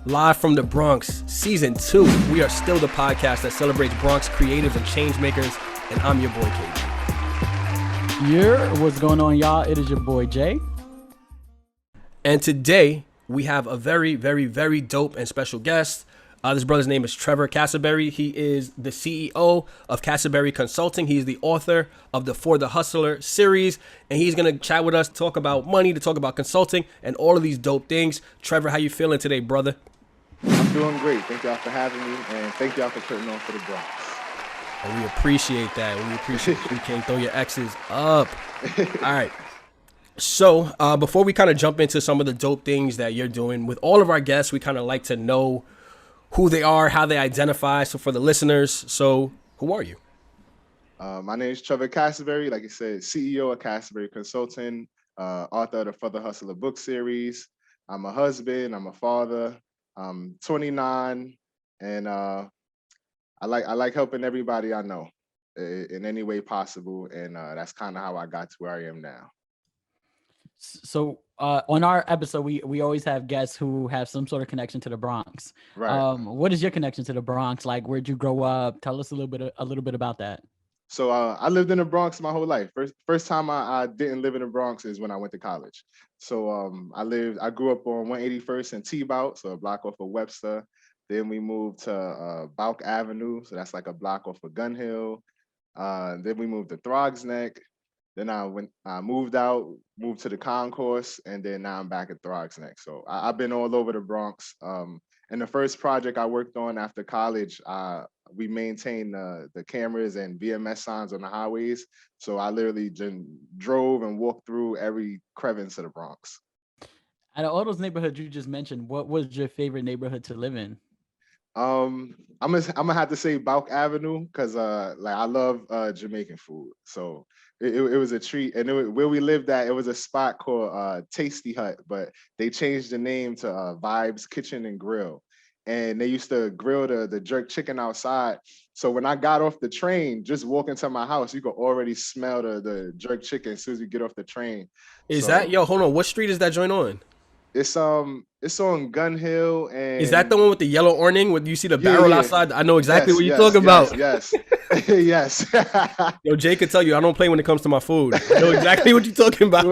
Live from the Bronx, Season 2. We are still the podcast that celebrates Bronx creatives and change makers, and I'm your boy, KG. What's going on, y'all? It is your boy, Jay. And today, we have a very, very, very dope and special guest. This brother's name is Trevor Cassaberry. He is the CEO of Cassaberry Consulting. He's the author of the For the Hustler series, and he's going to chat with us, talk about money, to talk about consulting, and all of these dope things. Trevor, how you feeling today, brother? I'm doing great. Thank y'all for having me, and thank y'all for putting on for the Bronx. And we appreciate that. We appreciate you can't throw your X's up. All right. So before we kind of jump into some of the dope things that you're doing, with all of our guests, we kind of like to know who they are, how they identify. So for the listeners, so who are you? My name is Trevor Cassaberry. Like I said, CEO of Cassaberry Consulting, author of the For the Hustler book series. I'm a husband. I'm a father. I'm 29, and I like helping everybody I know in any way possible, and that's kind of how I got to where I am now. So on our episode, we always have guests who have some sort of connection to the Bronx. Right. What is your connection to the Bronx? Like, where'd you grow up? Tell us a little bit about that. So I lived in the Bronx my whole life. First time I didn't live in the Bronx is when I went to college. So I grew up on 181st and T-Bout, so a block off of Webster. Then we moved to Bouck Avenue, so that's like a block off of Gun Hill. Then we moved to Throgs Neck. Then I moved to the concourse, and then now I'm back at Throgs Neck. So I've been all over the Bronx. And the first project I worked on after college, we maintained the cameras and VMS signs on the highways. So I literally drove and walked through every crevice of the Bronx. Out of all those neighborhoods you just mentioned, what was your favorite neighborhood to live in? I'm gonna have to say Bouck Avenue because I love Jamaican food, so it was a treat. And where we lived at, it was a spot called Tasty Hut, but they changed the name to Vibes Kitchen and Grill, and they used to grill the jerk chicken outside. So when I got off the train, just walking to my house, you could already smell the jerk chicken as soon as you get off the train. Hold on, what street is that joint on? It's on Gun Hill, and is that the one with the yellow awning when you see the barrel outside? I know exactly what you're talking about. Yes. Yes. Yo, Jay could tell you I don't play when it comes to my food. I know exactly what you're talking about.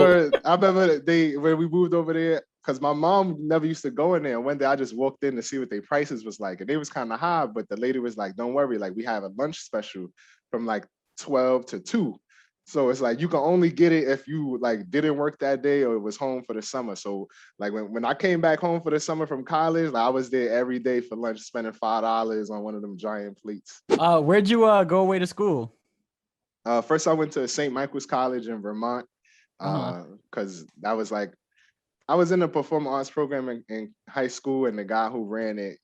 I remember when we moved over there, because my mom never used to go in there. One day I just walked in to see what their prices was like, and they was kind of high, but the lady was like, "Don't worry, like we have a lunch special from like 12 to 2." So it's like you can only get it if you like didn't work that day or was home for the summer. So like when I came back home for the summer from college, I was there every day for lunch, spending $5 on one of them giant plates. Where'd you go away to school? First I went to St. Michael's College in Vermont, because that was like, I was in the performing arts program in high school, and the guy who ran it,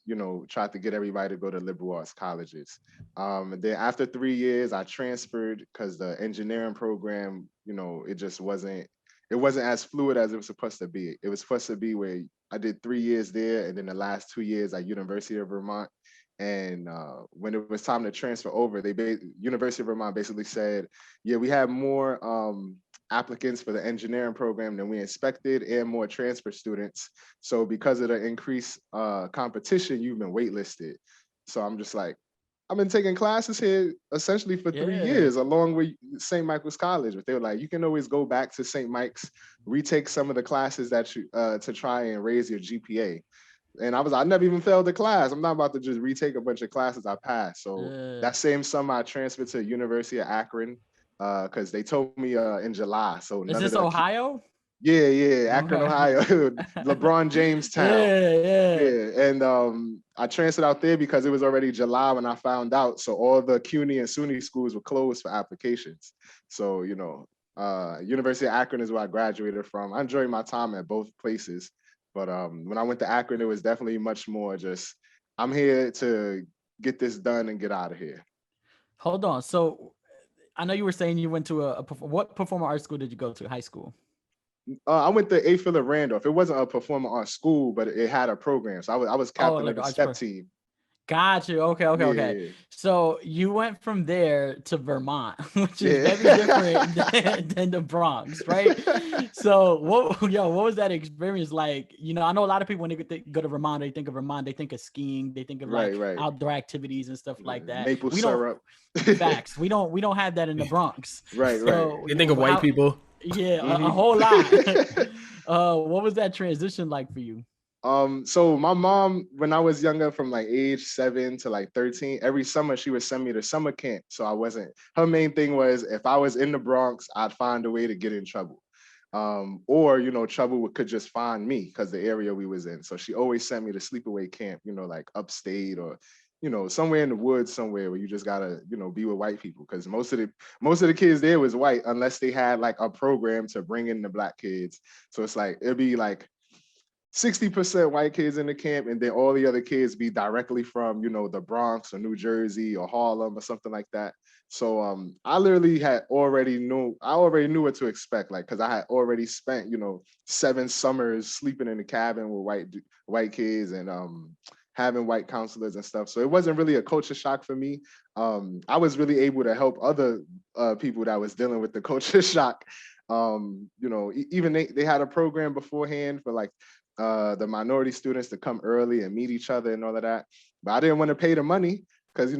tried to get everybody to go to liberal arts colleges. And then after 3 years, I transferred because the engineering program, it just wasn't as fluid as it was supposed to be. It was supposed to be where I did 3 years there, and then the last 2 years at University of Vermont. And when it was time to transfer over, University of Vermont basically said, yeah, we have more applicants for the engineering program than we expected, and more transfer students. So because of the increased competition, you've been waitlisted. So I'm just like, I've been taking classes here essentially for 3 years, along with St. Michael's College. But they were like, you can always go back to St. Mike's, retake some of the classes that you to try and raise your GPA. And I never even failed the class. I'm not about to just retake a bunch of classes I passed. So that same summer, I transferred to University of Akron, because they told me in July. So is this Ohio? Yeah, Akron, Ohio, LeBron James town. Yeah. And I transferred out there because it was already July when I found out. So all the CUNY and SUNY schools were closed for applications. So University of Akron is where I graduated from. I enjoyed my time at both places, but when I went to Akron, it was definitely much more just, I'm here to get this done and get out of here. Hold on. So I know you were saying you went to what performing arts school did you go to? High school? I went to A. Philip Randolph. It wasn't a performing arts school, but it had a program. So I was captain of the step team. Got you. Okay. Yeah, So you went from there to Vermont, which is yeah. very different than the Bronx, right? So what was that experience like? You know, I know a lot of people when go to Vermont, they think of Vermont, they think of skiing, they think of like Right, right. outdoor activities and stuff like that. Maple We don't syrup. facts. We don't have that in the Bronx. Right, right. So You think of white how? people. Yeah, a Hmm. whole lot. What was that transition like for you? So my mom, when I was younger, from like age 7 to like 13, every summer she would send me to summer camp. So I wasn't, her main thing was if I was in the Bronx, I'd find a way to get in trouble. Or, trouble could just find me because the area we was in. So she always sent me to sleepaway camp, like upstate or, somewhere in the woods somewhere where you just gotta, be with white people. Cause most of the kids there was white unless they had like a program to bring in the black kids. So it's like, it'd be like 60% white kids in the camp, and then all the other kids be directly from, the Bronx or New Jersey or Harlem or something like that. So I literally I already knew what to expect, like, because I had already spent, 7 summers sleeping in the cabin with white kids and having white counselors and stuff. So it wasn't really a culture shock for me. I was really able to help other people that was dealing with the culture shock. Even they had a program beforehand for like the minority students to come early and meet each other and all of that. But I didn't want to pay the money because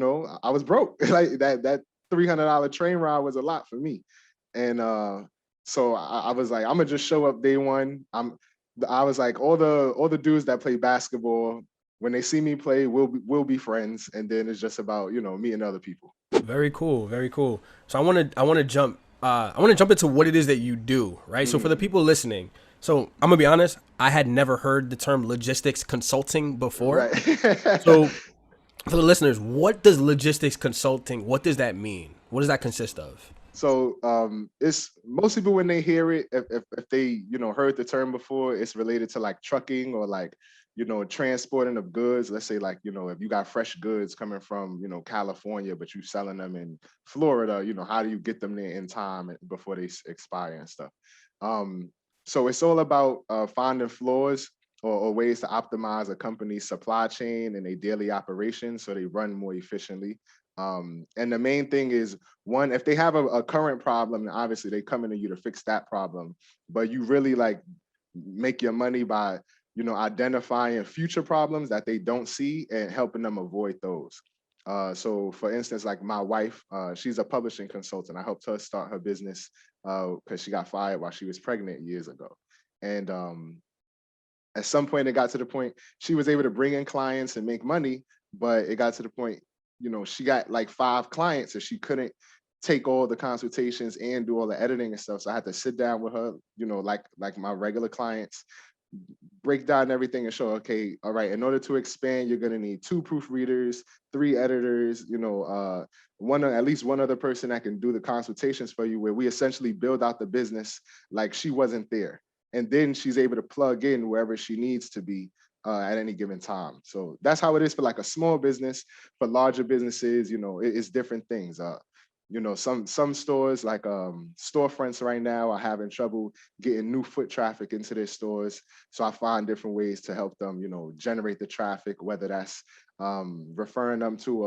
I was broke. Like that $300 train ride was a lot for me. And so I was like, I'm gonna just show up day one. I was like, all the dudes that play basketball, when they see me play, we'll be friends. And then it's just about, meeting other people. Very cool, very cool. So I want to jump into what it is that you do, right? So for the people listening, so I'm gonna be honest, I had never heard the term logistics consulting before. Right. So for the listeners, what does logistics consulting, what does that mean? What does that consist of? So it's most people when they hear it, if they heard the term before, it's related to like trucking or like transporting of goods. Let's say like if you got fresh goods coming from California, but you selling them in Florida, how do you get them there in time before they expire and stuff. Um, so it's all about finding flaws or ways to optimize a company's supply chain and their daily operations so they run more efficiently. And the main thing is, one, if they have a current problem, obviously they come into you to fix that problem, but you really like make your money by identifying future problems that they don't see and helping them avoid those. So for instance, like my wife, she's a publishing consultant. I helped her start her business because she got fired while she was pregnant years ago. And at some point it got to the point she was able to bring in clients and make money, but it got to the point she got like 5 clients and she couldn't take all the consultations and do all the editing and stuff. So I had to sit down with her, like my regular clients, break down everything and show, okay, all right, in order to expand, you're going to need 2 proofreaders, 3 editors, at least one other person that can do the consultations for you, where we essentially build out the business like she wasn't there. And then she's able to plug in wherever she needs to be at any given time. So that's how it is for like a small business. For larger businesses, it's different things. Some stores like storefronts right now are having trouble getting new foot traffic into their stores. So I find different ways to help them, generate the traffic, whether that's referring them to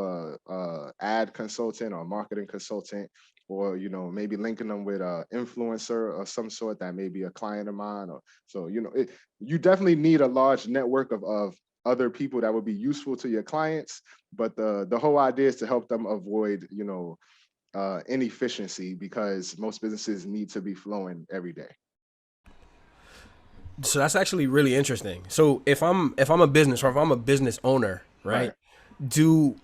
a ad consultant or a marketing consultant, or maybe linking them with an influencer of some sort that may be a client of mine. Or so you definitely need a large network of other people that would be useful to your clients. But the whole idea is to help them avoid inefficiency, because most businesses need to be flowing every day. So that's actually really interesting. So if I'm a business, or if I'm a business owner, right? Do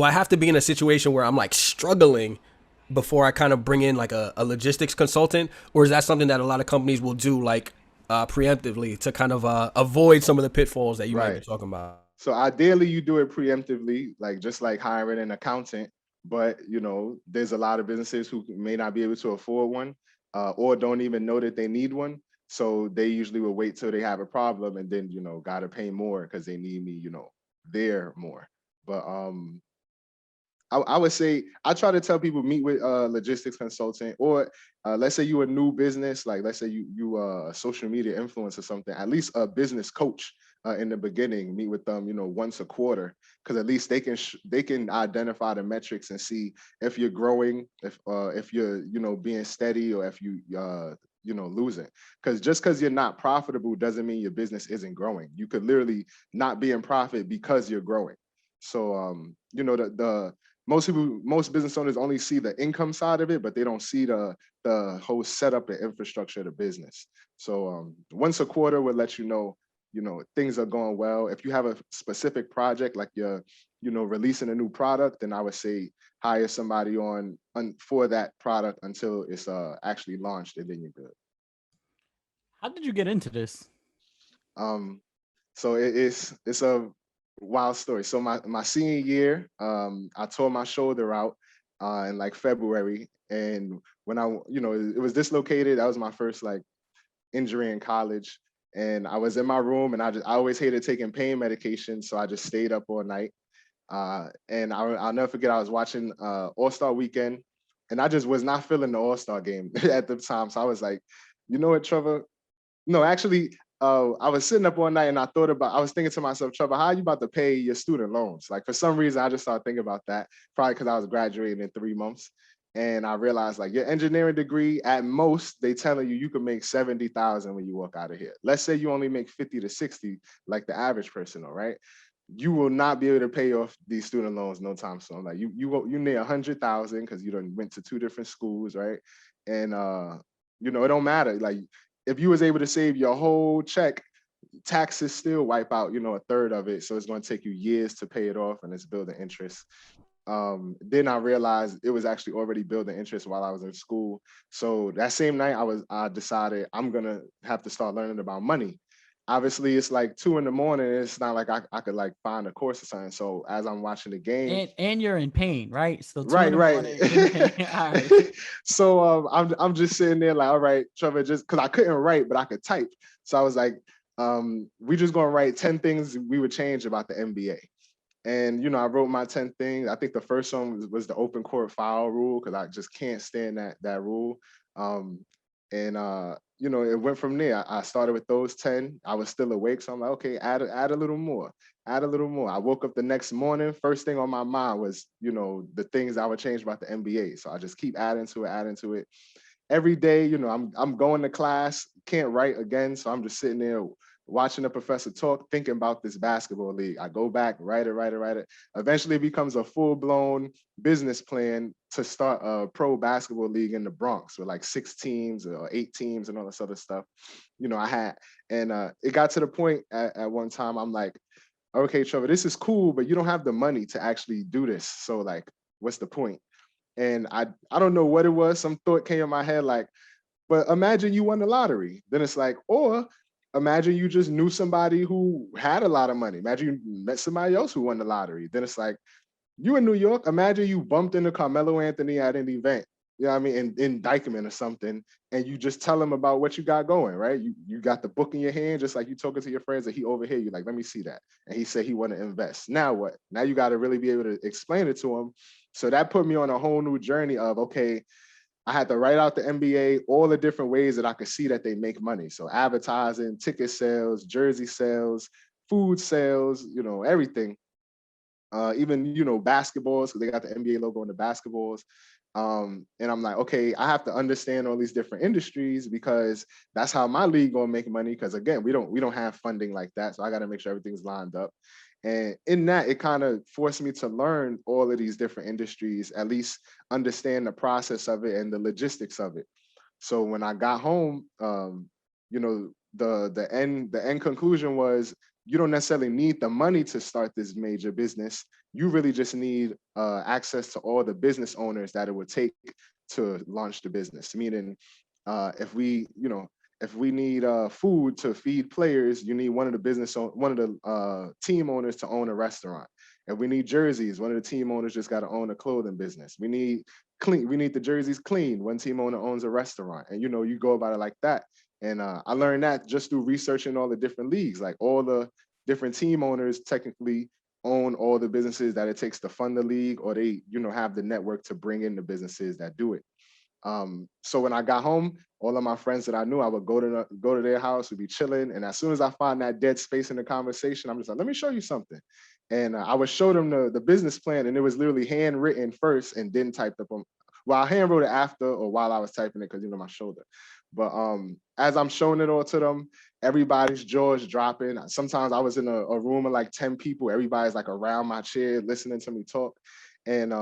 I have to be in a situation where I'm like struggling before I kind of bring in like a logistics consultant, or is that something that a lot of companies will do like preemptively to kind of avoid some of the pitfalls that you might be talking about? So ideally you do it preemptively, like just like hiring an accountant. But there's a lot of businesses who may not be able to afford one, or don't even know that they need one. So they usually will wait till they have a problem and then gotta pay more because they need me there more. But I would say I try to tell people meet with a logistics consultant, or let's say you're a new business, like let's say you a social media influencer or something, at least a business coach. in the beginning, meet with them, once a quarter, because at least they can identify the metrics and see if you're growing, if you're being steady, or if you losing. Because just because you're not profitable doesn't mean your business isn't growing. You could literally not be in profit because you're growing. So the most business owners only see the income side of it, but they don't see the whole setup and infrastructure of the business. So once a quarter will let you know things are going well. If you have a specific project, like you're releasing a new product, then I would say hire somebody on for that product until it's actually launched, and then you're good. How did you get into this? So it's a wild story. So my senior year, I tore my shoulder out in like February, and when it was dislocated. That was my first like injury in college, and I was in my room, and I always hated taking pain medication, so I just stayed up all night. And I'll never forget, I was watching All-Star Weekend, and I just was not feeling the All-Star game at the time. So I was like, you know what, Trevor? No, actually, I was sitting up all night, and I was thinking to myself, Trevor, how are you about to pay your student loans? Like, for some reason, I just started thinking about that, probably because I was graduating in 3 months. And I realized, like, your engineering degree, at most, they telling you can make 70,000 when you walk out of here. Let's say you only make 50 to 60, like the average person, all right? You will not be able to pay off these student loans no time soon. Like, you need 100,000 because you done went to 2 different schools, right? And it don't matter. Like, if you was able to save your whole check, taxes still wipe out, a third of it. So it's going to take you years to pay it off, and it's building interest. Then I realized it was actually already building interest while I was in school. So that same night, I decided I'm gonna have to start learning about money. Obviously, it's like 2 a.m. It's not like I could like find a course or something. So as I'm watching the game, and you're in pain, right? So 2 right, in the right. morning, in pain. All right. So I'm just sitting there like, all right, Trevor, just because I couldn't write, but I could type. So I was like, we just gonna write 10 things we would change about the NBA. And I wrote my 10 things. I think the first one was the open court foul rule, because I just can't stand that rule. And it went from there. I started with those 10. I was still awake, so I'm like, okay, add a little more, add a little more. I woke up the next morning. First thing on my mind was, the things I would change about the NBA. So I just keep adding to it. Every day, I'm going to class, can't write again, so I'm just sitting there watching the professor talk, thinking about this basketball league. I go back, write it. Eventually it becomes a full-blown business plan to start a pro basketball league in the Bronx with like 6 teams or 8 teams and all this other stuff. I had, and it got to the point at one time, I'm like, okay, Trevor, this is cool, but you don't have the money to actually do this. So like, what's the point? And I don't know what it was. Some thought came in my head like, but imagine you won the lottery. Then it's like, or imagine you just knew somebody who had a lot of money. Imagine you met somebody else who won the lottery. Then it's like, you in New York, imagine you bumped into Carmelo Anthony at an event, I mean, in Dykeman or something, and you just tell him about what you got going, right? You got the book in your hand, just like you talking to your friends, and he overhear you like, let me see that. And he said he want to invest. Now what? Now you got to really be able to explain it to him. So that put me on a whole new journey of, okay, I had to write out the NBA, all the different ways that I could see that they make money. So advertising, ticket sales, jersey sales, food sales, everything. Even, basketballs, because they got the NBA logo on the basketballs. And I'm like, okay, I have to understand all these different industries, because that's how my league gonna make money. Because again, we don't have funding like that. So I got to make sure everything's lined up. And in that, it kind of forced me to learn all of these different industries, at least understand the process of it and the logistics of it. So when I got home, the end conclusion was, you don't necessarily need the money to start this major business. You really just need access to all the business owners that it would take to launch the business. Meaning, if we need food to feed players, you need one of the team owners to own a restaurant. If we need jerseys, one of the team owners just got to own a clothing business. We need the jerseys clean. One team owner owns a restaurant, and you go about it like that. And I learned that just through researching all the different leagues. Like, all the different team owners technically own all the businesses that it takes to fund the league, or they have the network to bring in the businesses that do it. So when I got home, all of my friends that I knew, I would go to their house, we'd be chilling. And as soon as I find that dead space in the conversation, I'm just like, let me show you something. And I would show them the business plan, and it was literally handwritten first and then typed up on. Well, I hand wrote it after or while I was typing it because my shoulder. But as I'm showing it all to them, everybody's jaws dropping. Sometimes I was in a room of like 10 people. Everybody's like around my chair listening to me talk. And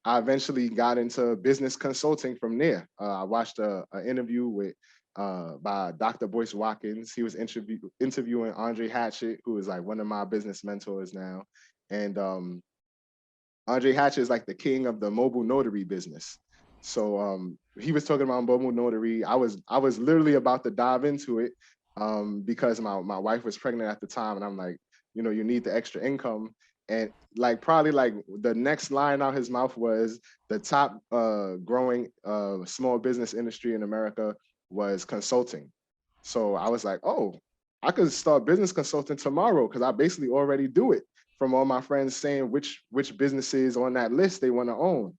I eventually got into business consulting from there. I watched an interview with by Dr. Boyce Watkins. He was interviewing Andre Hatchett, who is like one of my business mentors now. And Andre Hatchett is like the king of the mobile notary business. So he was talking about mobile notary. I was literally about to dive into it because my wife was pregnant at the time, and I'm like, you need the extra income. And like probably like the next line out his mouth was the top growing small business industry in America was consulting. So I was like, oh, I could start business consulting tomorrow because I basically already do it from all my friends saying which businesses on that list they want to own.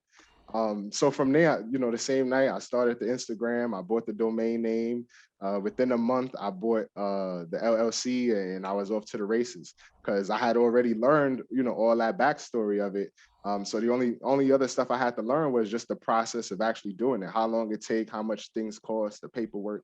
So from there, the same night I started the Instagram, I bought the domain name. Within a month, I bought the LLC, and I was off to the races because I had already learned, all that backstory of it. So the only other stuff I had to learn was just the process of actually doing it, how long it take, how much things cost, the paperwork.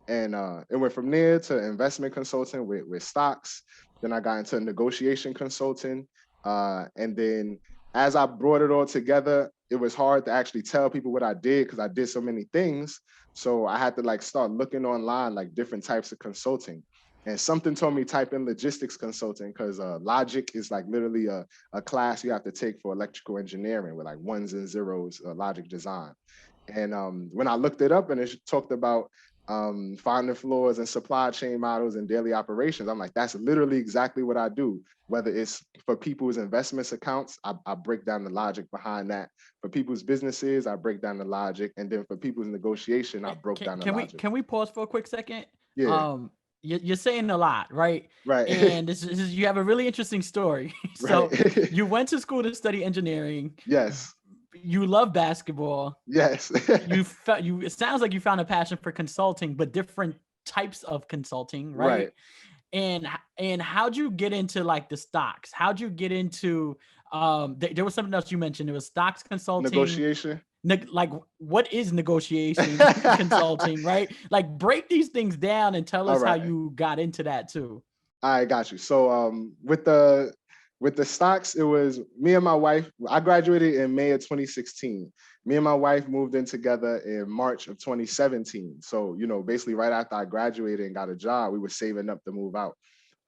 And it went from there to investment consulting with stocks. Then I got into negotiation consulting. And then as I brought it all together, it was hard to actually tell people what I did because I did so many things. So I had to like start looking online, like different types of consulting. And something told me type in logistics consulting because logic is like literally a class you have to take for electrical engineering with like ones and zeros, logic design. And when I looked it up and it talked about finding flaws and supply chain models and daily operations, I'm like, that's literally exactly what I do. Whether it's for people's investments accounts, I break down the logic behind that. For people's businesses, I break down the logic. And then for people's negotiation, I broke down the logic. Can we pause for a quick second? Yeah. You're saying a lot, right? Right. And this is you have a really interesting story. So Right. you went to school to study engineering. Yes. You love basketball. Yes. It sounds like you found a passion for consulting, but different types of consulting, right? And how'd you get into like the stocks? How'd you get into there was something else you mentioned. It was stocks consulting. Negotiation. Like what is negotiation consulting, right? Like break these things down and tell us how you got into that too. I got you. So with the stocks, it was me and my wife. I graduated in May of 2016. Me and my wife moved in together in March of 2017. So, basically right after I graduated and got a job, we were saving up to move out.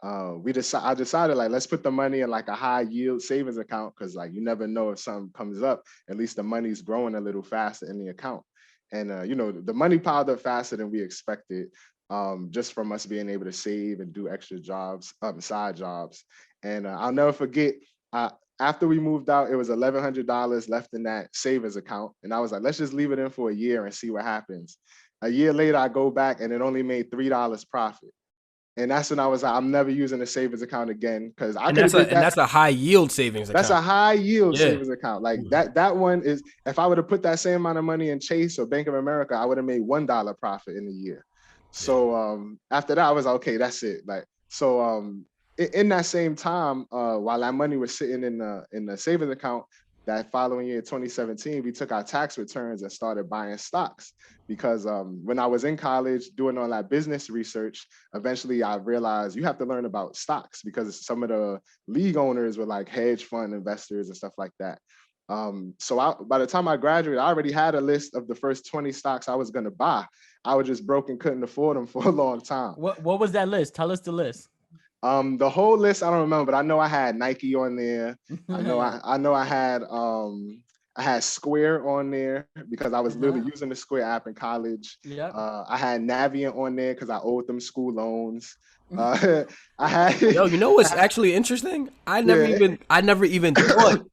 I decided like, let's put the money in like a high yield savings account because like you never know if something comes up, at least the money's growing a little faster in the account. And, the money piled up faster than we expected. Just from us being able to save and do extra jobs, side jobs. And I'll never forget, after we moved out, it was $1,100 left in that savings account. And I was like, let's just leave it in for a year and see what happens. A year later, I go back and it only made $3 profit. And that's when I was like, I'm never using a savings account again because that's a high yield savings account. That's a high yield savings account. Like that one is, if I would have put that same amount of money in Chase or Bank of America, I would have made $1 profit in a year. So after that, I was like, okay, that's it. Like, so in that same time, while that money was sitting in the savings account, that following year, 2017, we took our tax returns and started buying stocks because when I was in college doing all that business research, eventually I realized you have to learn about stocks because some of the league owners were like hedge fund investors and stuff like that. So by the time I graduated, I already had a list of the first 20 stocks I was going to buy. I was just broke and couldn't afford them for a long time. What was that list? Tell us the list. The whole list, I don't remember, but I know I had Nike on there. I know I had Square on there because I was literally using the Square app in college. Yeah. I had Navient on there because I owed them school loans. I had what's actually interesting? I never even thought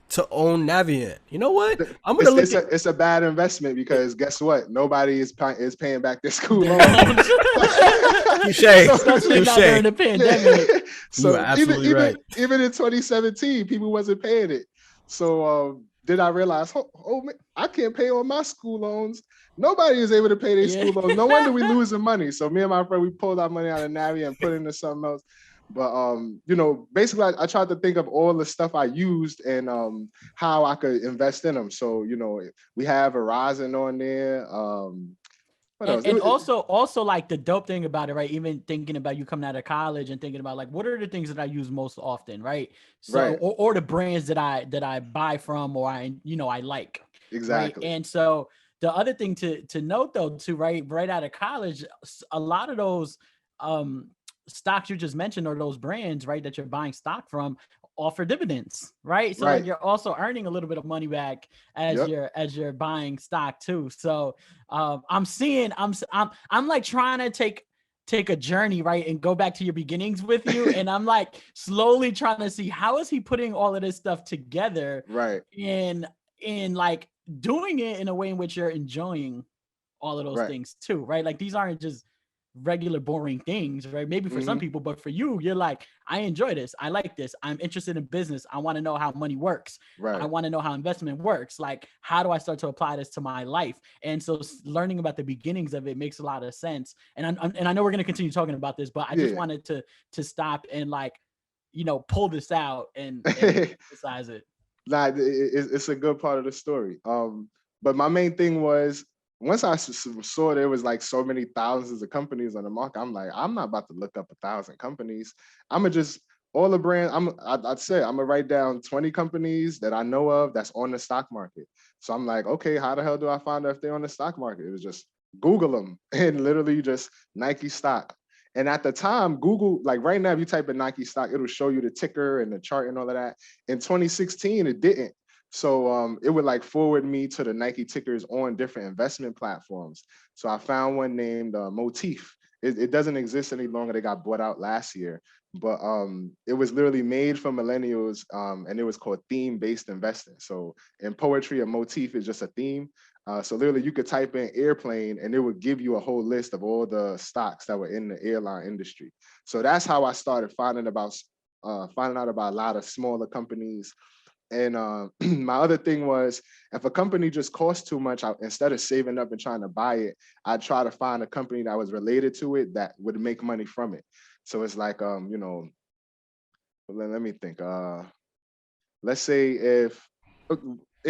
to own Navient. You know what? I'm gonna it's a bad investment because guess what? Nobody is paying back their school loans. Especially not during the pandemic. So you are absolutely right. Even in 2017, people wasn't paying it. So did I realize, oh man, I can't pay all my school loans. Nobody is able to pay their school loans. No wonder we losing money. So me and my friend, we pulled our money out of Navi and put it into something else. But basically I tried to think of all the stuff I used and how I could invest in them. So, we have Verizon on there. What else? And also like the dope thing about it, right? Even thinking about you coming out of college and thinking about like, what are the things that I use most often, right? So, right. or the brands that I buy from, or I like, Exactly. Right? And so the other thing to note though, too, right out of college, a lot of those stocks you just mentioned, or those brands, right, that you're buying stock from, offer dividends, right? So like you're also earning a little bit of money back as you're buying stock too. So I'm like trying to take a journey, right, and go back to your beginnings with you, and I'm like slowly trying to see how is he putting all of this stuff together, right, in like doing it in a way in which you're enjoying all of those things too, right? Like these aren't just regular boring things, right? Maybe for some people, but for you, you're like, I enjoy this, I like this, I'm interested in business, I want to know how money works, I want to know how investment works, like how do I start to apply this to my life? And so learning about the beginnings of it makes a lot of sense. And I know we're going to continue talking about this, but I just wanted to stop and like, pull this out and emphasize it. Nah, it's a good part of the story. But my main thing was, once I saw there was like so many thousands of companies on the market, I'm like, I'm not about to look up 1,000 companies. I'm gonna just all the brand. I'd say I'm gonna write down 20 companies that I know of that's on the stock market. So I'm like, okay, how the hell do I find out if they're on the stock market? It was just Google them and literally just Nike stock. And at the time, Google, like right now, if you type in Nike stock, it'll show you the ticker and the chart and all of that. In 2016, it didn't. So it would like forward me to the Nike tickers on different investment platforms. So I found one named Motif. It doesn't exist any longer. They got bought out last year, but it was literally made for millennials, and it was called theme-based investing. So in poetry, a motif is just a theme. So literally you could type in airplane and it would give you a whole list of all the stocks that were in the airline industry. So that's how I started finding out about a lot of smaller companies. And my other thing was, if a company just costs too much, instead of saving up and trying to buy it, I'd try to find a company that was related to it that would make money from it. So it's like, let me think. Let's say if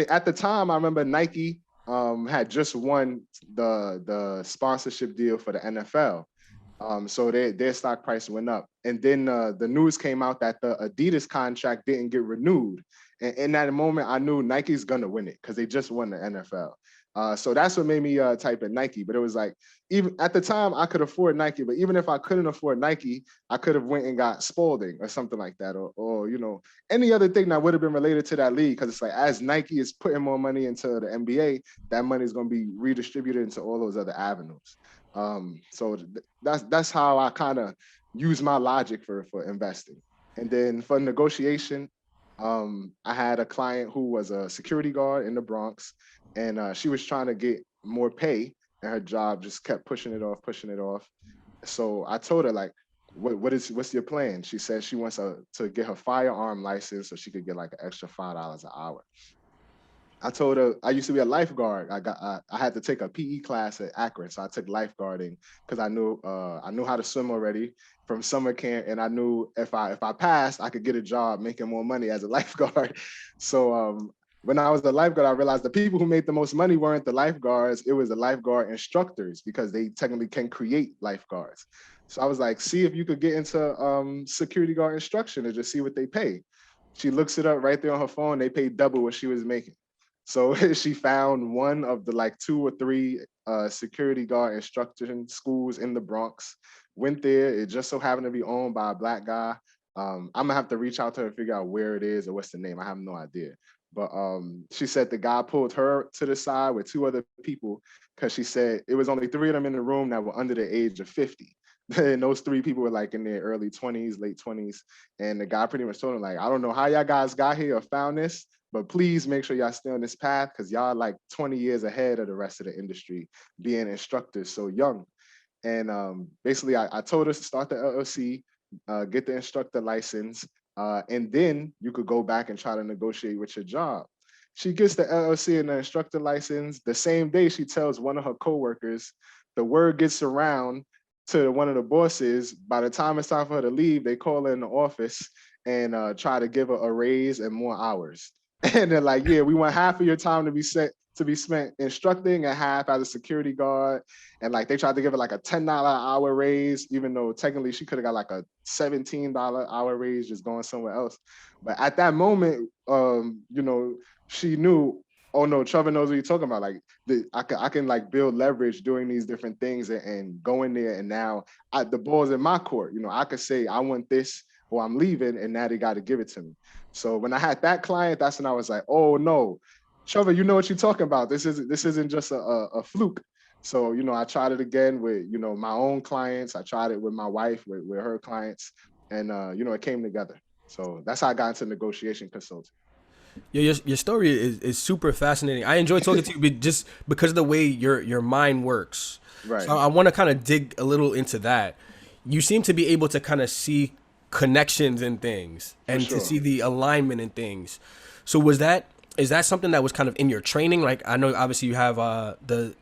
at the time, I remember Nike had just won the sponsorship deal for the NFL. So their stock price went up. And then the news came out that the Adidas contract didn't get renewed. And in that moment, I knew Nike's gonna win it because they just won the NFL. So that's what made me type in Nike. But it was like, even at the time, I could afford Nike. But even if I couldn't afford Nike, I could have went and got Spalding or something like that, or any other thing that would have been related to that league. Because it's like, as Nike is putting more money into the NBA, that money is going to be redistributed into all those other avenues. So that's how I kind of use my logic for investing. And then for negotiation, I had a client who was a security guard in the Bronx, and she was trying to get more pay, and her job just kept pushing it off. So I told her, like, what's your plan? She said she wants to get her firearm license so she could get like an extra $5 an hour. I told her I used to be a lifeguard. I had to take a PE class at Akron, so I took lifeguarding because I knew how to swim already from summer camp, and I knew if I passed, I could get a job making more money as a lifeguard. So when I was a lifeguard, I realized the people who made the most money weren't the lifeguards; it was the lifeguard instructors, because they technically can create lifeguards. So I was like, see if you could get into security guard instruction and just see what they pay. She looks it up right there on her phone. They paid double what she was making. So she found one of the like 2 or 3 security guard instruction schools in the Bronx, went there. It just so happened to be owned by a Black guy. I'm gonna have to reach out to her and figure out where it is or what's the name. I have no idea. But she said the guy pulled her to the side with 2 other people, because she said it was only 3 of them in the room that were under the age of 50. And those 3 people were like in their early 20s, late 20s. And the guy pretty much told them, like, I don't know how y'all guys got here or found this, but please make sure y'all stay on this path, because y'all like 20 years ahead of the rest of the industry, being instructors so young. And basically, I told us to start the LLC, get the instructor license, and then you could go back and try to negotiate with your job. She gets the LLC and the instructor license. The same day, she tells one of her coworkers. The word gets around to one of the bosses. By the time it's time for her to leave, they call her in the office and try to give her a raise and more hours. And they're like, yeah, we want half of your time to be spent instructing and half as a security guard. And like they tried to give her like a $10 hour raise, even though technically she could have got like a $17 hour raise just going somewhere else. But at that moment, she knew, oh no, Trevor knows what you're talking about. Like I can like build leverage doing these different things and go in there. And now the ball's in my court. I could say I want this or I'm leaving, and now they got to give it to me. So when I had that client, that's when I was like, oh no, Trevor, you know what you're talking about. This isn't just a fluke. So, I tried it again with, my own clients. I tried it with my wife, with her clients, and, it came together. So that's how I got into negotiation consulting. Yeah, your story is super fascinating. I enjoy talking to you just because of the way your mind works. Right. So I want to kind of dig a little into that. You seem to be able to kind of see connections in things and to see the alignment in things. So is that something that was kind of in your training? Like, I know obviously you have the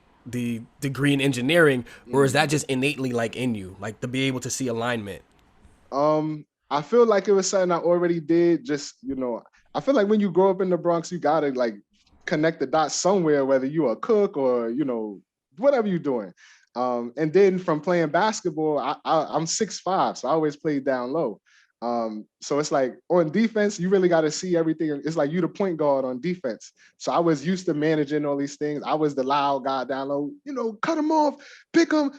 degree in engineering, or is that just innately like in you, like to be able to see alignment? I feel like it was something I already did. Just, I feel like when you grow up in the Bronx, you gotta like connect the dots somewhere, whether you're a cook or, whatever you're doing. And then from playing basketball, I'm 6'5", so I always played down low. So it's like on defense, you really got to see everything. It's like you the point guard on defense. So I was used to managing all these things. I was the loud guy down low, cut them off, pick them,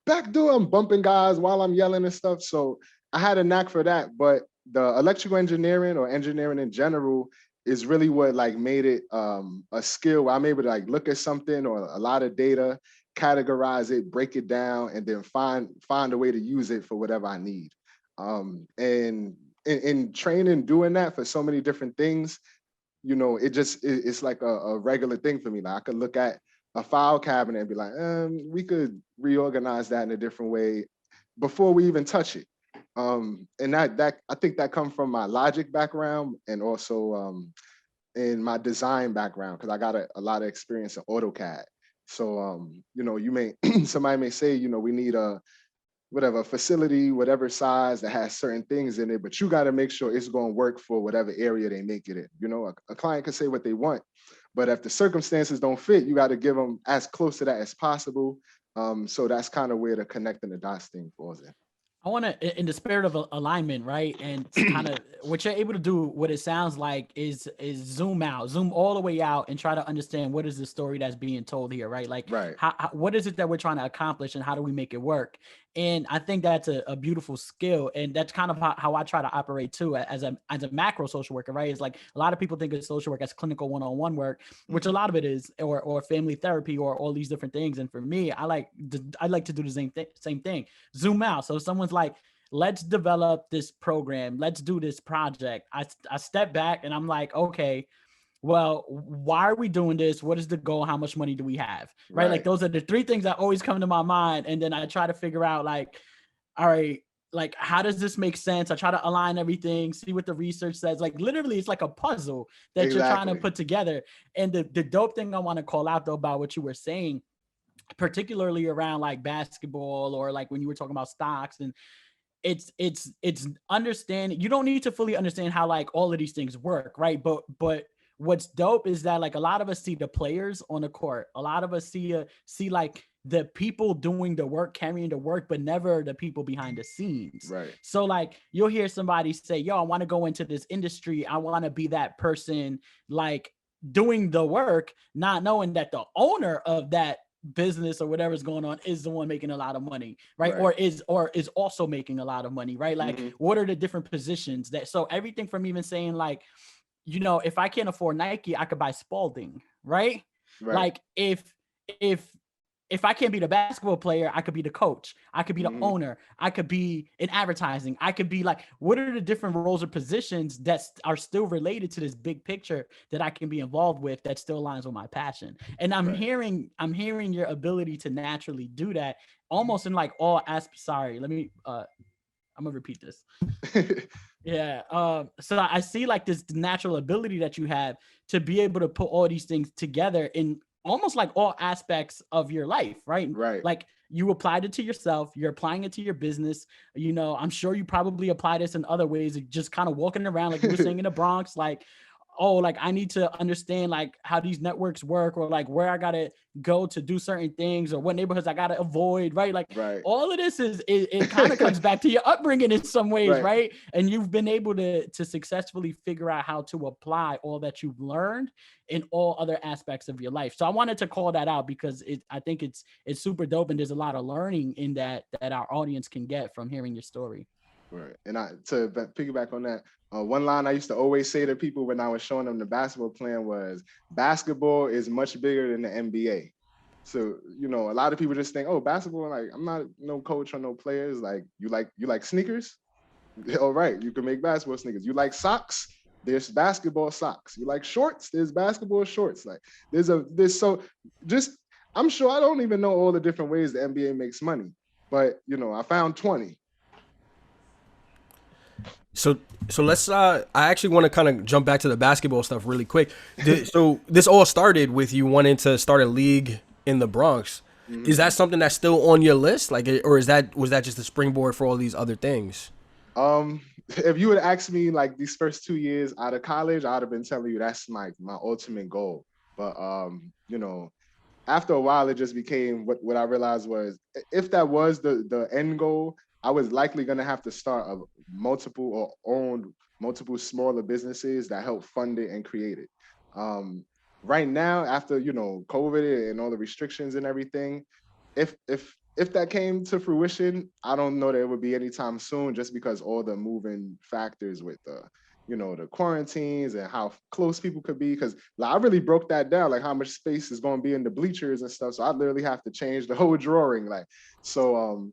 back door. I'm bumping guys while I'm yelling and stuff. So I had a knack for that. But the electrical engineering or engineering in general is really what like made it a skill where I'm able to like look at something or a lot of data, categorize it, break it down, and then find a way to use it for whatever I need. And in training, doing that for so many different things, it's like a regular thing for me. Like I could look at a file cabinet and be like, we could reorganize that in a different way before we even touch it. And that I think that comes from my logic background and also in my design background, because I got a lot of experience in AutoCAD. So somebody may say, we need a whatever facility, whatever size that has certain things in it, but you got to make sure it's going to work for whatever area they make it in. A client can say what they want, but if the circumstances don't fit, you got to give them as close to that as possible. So that's kind of where the connecting the dots thing falls in. I want to, in the spirit of alignment, right? And kind of what you're able to do, what it sounds like is zoom all the way out and try to understand what is the story that's being told here, right? Like, right. What is it that we're trying to accomplish and how do we make it work? And I think that's a beautiful skill. And that's kind of how I try to operate too, as a macro social worker, right? It's like a lot of people think of social work as clinical one-on-one work, which a lot of it is, or family therapy or all these different things. And for me, I like to do the same thing, zoom out. So someone's like, let's develop this program, let's do this project. I step back and I'm like, okay, well, why are we doing this? What is the goal? How much money do we have? Right? Like those are the three things that always come to my mind. And then I try to figure out like, all right, like, how does this make sense? I try to align everything, see what the research says. Like literally it's like a puzzle that you're trying to put together. And the dope thing I want to call out though about what you were saying, particularly around like basketball or like when you were talking about stocks, and it's understanding. You don't need to fully understand how like all of these things work, right? But what's dope is that like a lot of us see the players on the court. A lot of us see like the people doing the work, carrying the work, but never the people behind the scenes. Right. So like you'll hear somebody say, yo, I want to go into this industry. I want to be that person like doing the work, not knowing that the owner of that business or whatever's going on is the one making a lot of money, right? Or is also making a lot of money, right? Like what are the different positions that, so everything from even saying like, if I can't afford Nike, I could buy Spalding, right? Like if I can't be the basketball player, I could be the coach. I could be the owner. I could be in advertising. I could be like, what are the different roles or positions that are still related to this big picture that I can be involved with that still aligns with my passion? And I'm hearing your ability to naturally do that almost in like all aspects. Sorry, let me, I'm gonna repeat this. Yeah. So I see like this natural ability that you have to be able to put all these things together in almost like all aspects of your life, right? Right. Like you applied it to yourself, you're applying it to your business. You know, I'm sure you probably apply this in other ways, just kind of walking around, like you were saying in the Bronx, like, oh, like I need to understand like how these networks work, or like where I gotta go to do certain things, or what neighborhoods I gotta avoid, right? Like Right. all of this is it kind of comes back to your upbringing in some ways, Right. right? And you've been able to successfully figure out how to apply all that you've learned in all other aspects of your life. So I wanted to call that out because I think it's super dope, and there's a lot of learning in that our audience can get from hearing your story. Right. And to piggyback on that, one line I used to always say to people when I was showing them the basketball plan was, basketball is much bigger than the NBA. So, you know, a lot of people just think, oh, basketball, like I'm not no coach or no players. Like you like sneakers? All right, you can make basketball sneakers. You like socks? There's basketball socks. You like shorts? There's basketball shorts. Like there's so just I'm sure I don't even know all the different ways the NBA makes money, but you know, I found 20. So let's I actually want to kind of jump back to the basketball stuff really quick. So this all started with you wanting to start a league in the Bronx. Mm-hmm. Is that something that's still on your list? Like, or was that just a springboard for all these other things? If you would ask me like these first 2 years out of college, I'd have been telling you that's my ultimate goal. But you know, after a while, it just became what I realized was, if that was the end goal, I was likely going to have to start a multiple or own multiple smaller businesses that help fund it and create it. Right now, after, you know, COVID and all the restrictions and everything, if that came to fruition, I don't know that it would be anytime soon, just because all the moving factors with the, you know, the quarantines and how close people could be. Because like, I really broke that down, like how much space is going to be in the bleachers and stuff. So I literally have to change the whole drawing. Like, so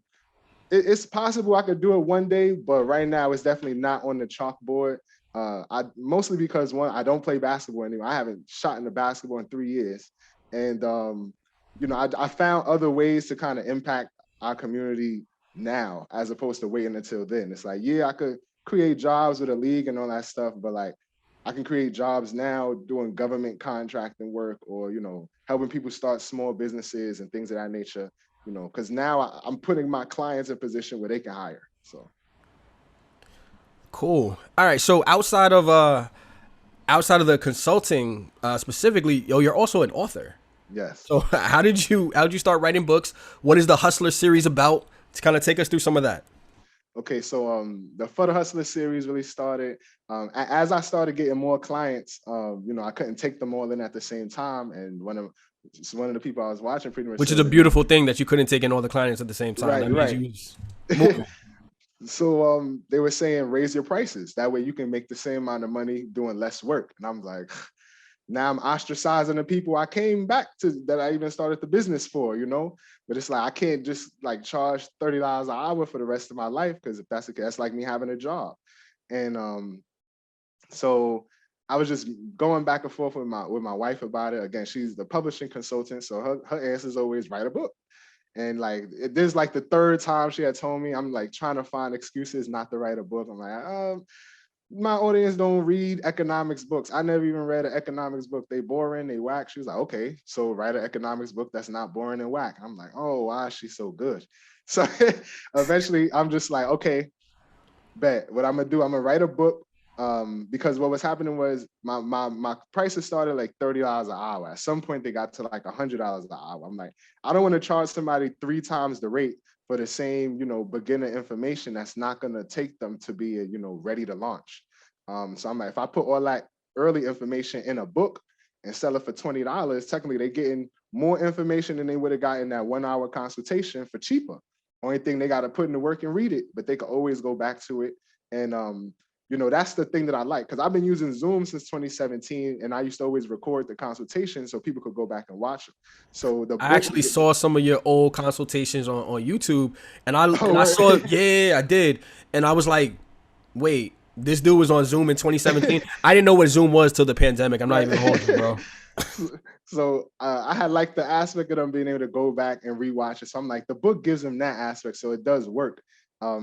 it's possible I could do it one day, but right now it's definitely not on the chalkboard. I mostly because, one, I don't play basketball anymore. I haven't shot in the basketball in 3 years, and you know, I found other ways to kind of impact our community now, as opposed to waiting until then. It's like, yeah, I could create jobs with a league and all that stuff, but like I can create jobs now doing government contracting work, or, you know, helping people start small businesses and things of that nature. You know, because now I'm putting my clients in a position where they can hire. So Cool. All right. So outside of the consulting specifically, you're also an author. yes. So how did you start writing books? What is the Hustler series about? To kind of take us through some of that. Okay, so the For the Hustler series really started as I started getting more clients. You know, I couldn't take them all in at the same time, and one of the people I was watching pretty much Which said, is a beautiful thing, that you couldn't take in all the clients at the same time. Right, That means right. you was moving. So they were saying raise your prices. That way you can make the same amount of money doing less work. And I'm like, now I'm ostracizing the people I came back to, that I even started the business for, you know. But it's like I can't just like charge $30 an hour for the rest of my life, because if that's the case, that's like me having a job. And so I was just going back and forth with my wife about it. Again, she's the publishing consultant, so her answer is always write a book. And like this is like the third time she had told me, I'm like trying to find excuses not to write a book. I'm like, my audience don't read economics books. I never even read an economics book. They boring, they whack. She was like, okay, so write an economics book that's not boring and whack. I'm like, oh, why is she so good? So eventually I'm just like, okay, bet. What I'm gonna do, I'm gonna write a book. Because what was happening was my prices started like $30 an hour. At some point they got to like $100 an hour. I'm like, I don't want to charge somebody 3 times the rate for the same, you know, beginner information that's not gonna take them to be, you know, ready to launch. So I'm like, if I put all that early information in a book and sell it for $20, technically they're getting more information than they would have gotten that 1 hour consultation for cheaper. Only thing, they got to put in the work and read it, but they can always go back to it. And you know, that's the thing that I like, because I've been using Zoom since 2017, and I used to always record the consultation so people could go back and watch them. So the I book, actually saw some of your old consultations on YouTube, and I right. saw, yeah, I did, and I was like, wait, this dude was on Zoom in 2017. I didn't know what Zoom was till the pandemic. I'm not even holding you, bro. So I had like the aspect of them being able to go back and rewatch it. So I'm like, the book gives them that aspect, so it does work.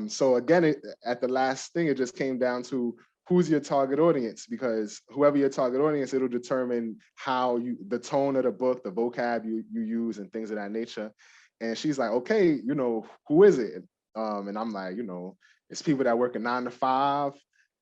So again, at the last thing, it just came down to who's your target audience, because whoever your target audience, it'll determine the tone of the book, the vocab you use, and things of that nature. And she's like, okay, who is it? And I'm like, it's people that work a 9 to 5.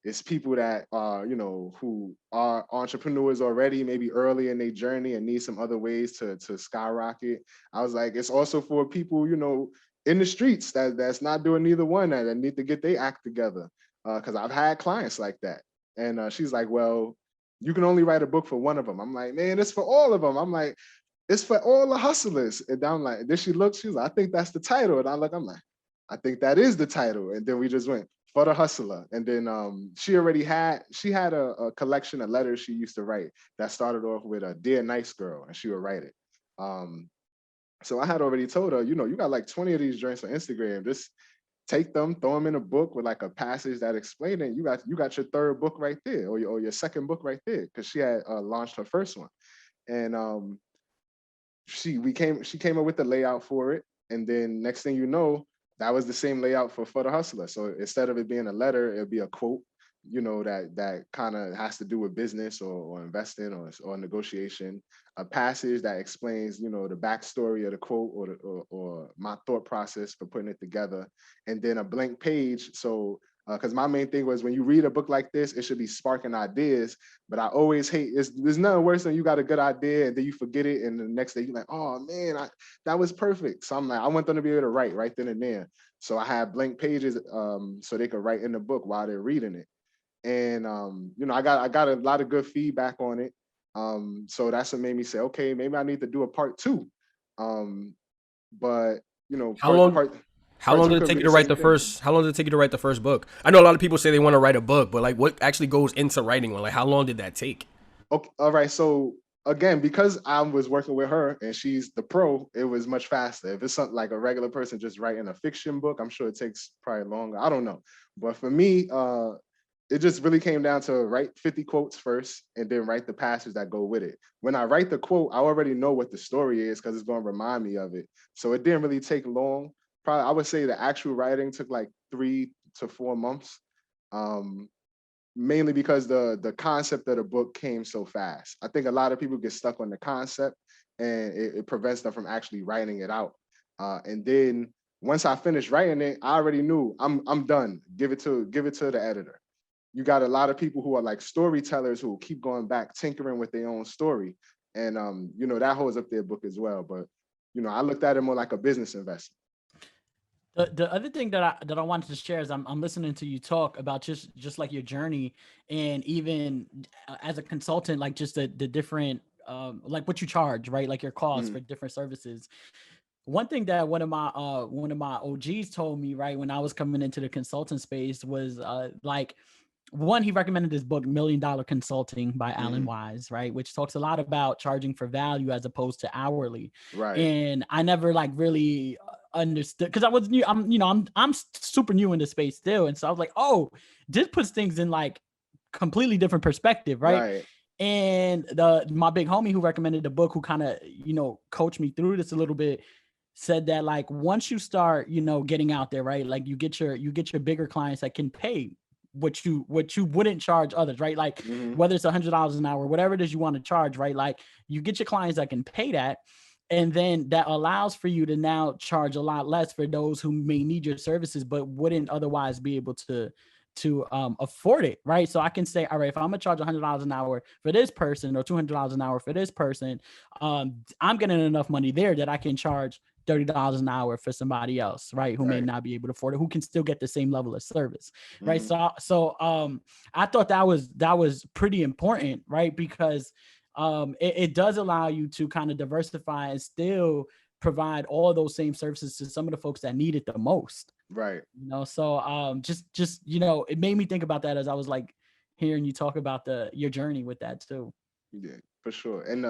It's people that who are entrepreneurs already, maybe early in their journey and need some other ways to skyrocket. I was like, it's also for people, in the streets that's not doing neither one, that need to get their act together. Because I've had clients like that. And she's like, well, you can only write a book for one of them. I'm like, man, it's for all of them. I'm like, it's for all the hustlers. And I'm like, then she looked, she was like, I think that's the title. And I'm like, I think that is the title. And then we just went, For the Hustler. And then she had a collection of letters she used to write that started off with a Dear Nice Girl, and she would write it. So I had already told her, you got like 20 of these joints on Instagram. Just take them, throw them in a book with like a passage that explained it. You got your third book right there, or your second book right there, because she had launched her first one. And she came up with the layout for it. And then next thing you know, that was the same layout for the Hustler. So instead of it being a letter, it'd be a quote, that kind of has to do with business or investing or negotiation, a passage that explains, the backstory of the quote or my thought process for putting it together, and then a blank page. So because my main thing was, when you read a book like this, it should be sparking ideas. But I always hate, there's nothing worse than you got a good idea and then you forget it, and the next day you're like, oh man, that was perfect. So I'm like, I want them to be able to write right then and there. So I had blank pages so they could write in the book while they're reading it. And I got a lot of good feedback on it. So that's what made me say, okay, maybe I need to do a part 2. But how long did it take you to write the first? How long did it take you to write the first book? I know a lot of people say they want to write a book, but like, what actually goes into writing one? Like, how long did that take? Okay, all right. So again, because I was working with her and she's the pro, it was much faster. If it's something like a regular person just writing a fiction book, I'm sure it takes probably longer. I don't know. But for me, it just really came down to write 50 quotes first and then write the passage that go with it. When I write the quote, I already know what the story is because it's going to remind me of it. So it didn't really take long. Probably, I would say the actual writing took like 3 to 4 months. Mainly because the concept of the book came so fast. I think a lot of people get stuck on the concept, and it prevents them from actually writing it out. And then once I finished writing it, I already knew I'm done. Give it to the editor. You got a lot of people who are like storytellers who will keep going back, tinkering with their own story. And that holds up their book as well. But I looked at it more like a business investment. The other thing that I wanted to share is I'm listening to you talk about just like your journey, and even as a consultant, like just the different like what you charge, right? Like your costs for different services. One thing that one of my OGs told me, right, when I was coming into the consultant space was like, one, he recommended this book, $1 Million Consulting by Alan Wise, right, which talks a lot about charging for value as opposed to hourly. Right. And I never like really understood, because I was new. I'm super new in the space still, and so I was like, oh, this puts things in like completely different perspective, right? And my big homie who recommended the book, who kind of coached me through this a little bit, said that like once you start getting out there, right, like you get your bigger clients that can pay what you wouldn't charge others, right? Like whether it's $100 an hour, whatever it is you want to charge, right? Like you get your clients that can pay that, and then that allows for you to now charge a lot less for those who may need your services but wouldn't otherwise be able to afford it, right? So I can say, all right, if I'm gonna charge $100 an hour for this person or $200 an hour for this person, I'm getting enough money there that I can charge $30 an hour for somebody else, right, who may not be able to afford it, who can still get the same level of service, right? So I thought that was pretty important, right? Because it does allow you to kind of diversify and still provide all those same services to some of the folks that need it the most. Right. So just it made me think about that as I was like hearing you talk about your journey with that too. Yeah, for sure. And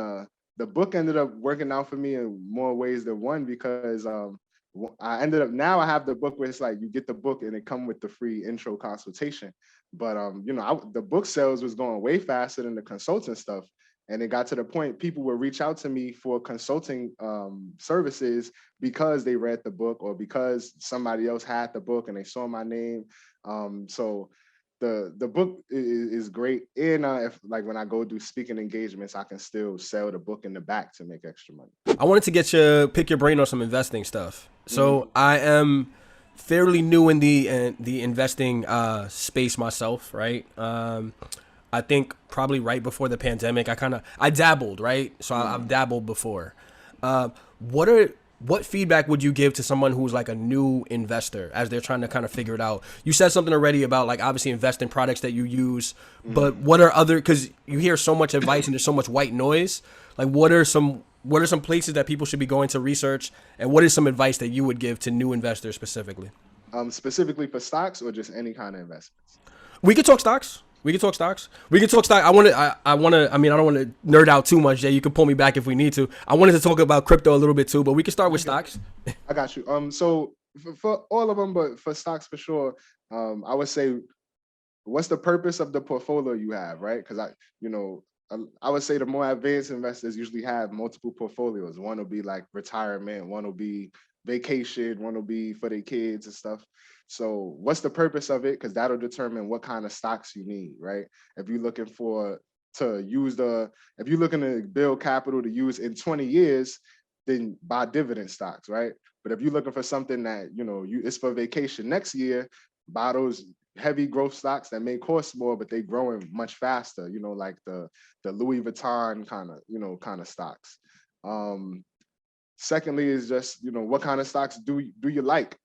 the book ended up working out for me in more ways than one, because I ended up, now I have the book where it's like you get the book and it come with the free intro consultation. But the book sales was going way faster than the consulting stuff. And it got to the point people would reach out to me for consulting services because they read the book or because somebody else had the book and they saw my name. So the book is great. And if like when I go do speaking engagements, I can still sell the book in the back to make extra money. I wanted to pick your brain on some investing stuff. So I am fairly new in the investing space myself, right? I think probably right before the pandemic, I dabbled, right? So I've dabbled before. What feedback would you give to someone who's like a new investor as they're trying to kind of figure it out? You said something already about like obviously invest in products that you use, but what are other, because you hear so much advice and there's so much white noise. Like what are some places that people should be going to research, and what is some advice that you would give to new investors specifically? Specifically for stocks or just any kind of investments? We could talk stocks. I mean, I don't want to nerd out too much. Jay, you can pull me back if we need to. I wanted to talk about crypto a little bit too, but we can start with stocks. I got you. So for all of them, but for stocks for sure, I would say, what's the purpose of the portfolio you have, right? Because I would say the more advanced investors usually have multiple portfolios. One will be like retirement, one will be vacation, one will be for their kids and stuff. So what's the purpose of it? Because that'll determine what kind of stocks you need, right? If you're looking to build capital to use in 20 years, then buy dividend stocks, right? But if you're looking for something that, it's for vacation next year, buy those heavy growth stocks that may cost more, but they growing much faster, like the Louis Vuitton kind of stocks. Secondly is just, what kind of stocks do you like?